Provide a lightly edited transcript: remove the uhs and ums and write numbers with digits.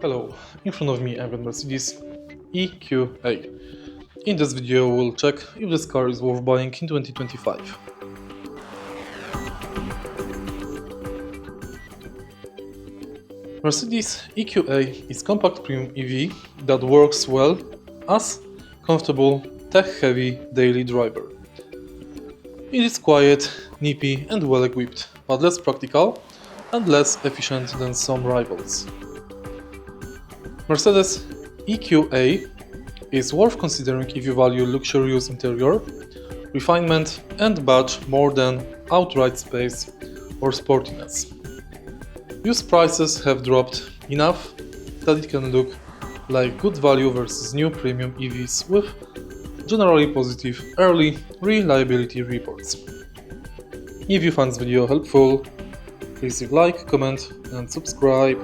Hello, in front of me I've got Mercedes EQA. In this video we'll check if this car is worth buying in 2025. Mercedes EQA is compact premium EV that works well as comfortable, tech-heavy daily driver. It is quiet, nippy and well equipped, but less practical and less efficient than some rivals. Mercedes EQA is worth considering if you value luxurious interior, refinement and badge more than outright space or sportiness. Used prices have dropped enough that it can look like good value versus new premium EVs with generally positive early reliability reports. If you find this video helpful, please leave a like, comment and subscribe.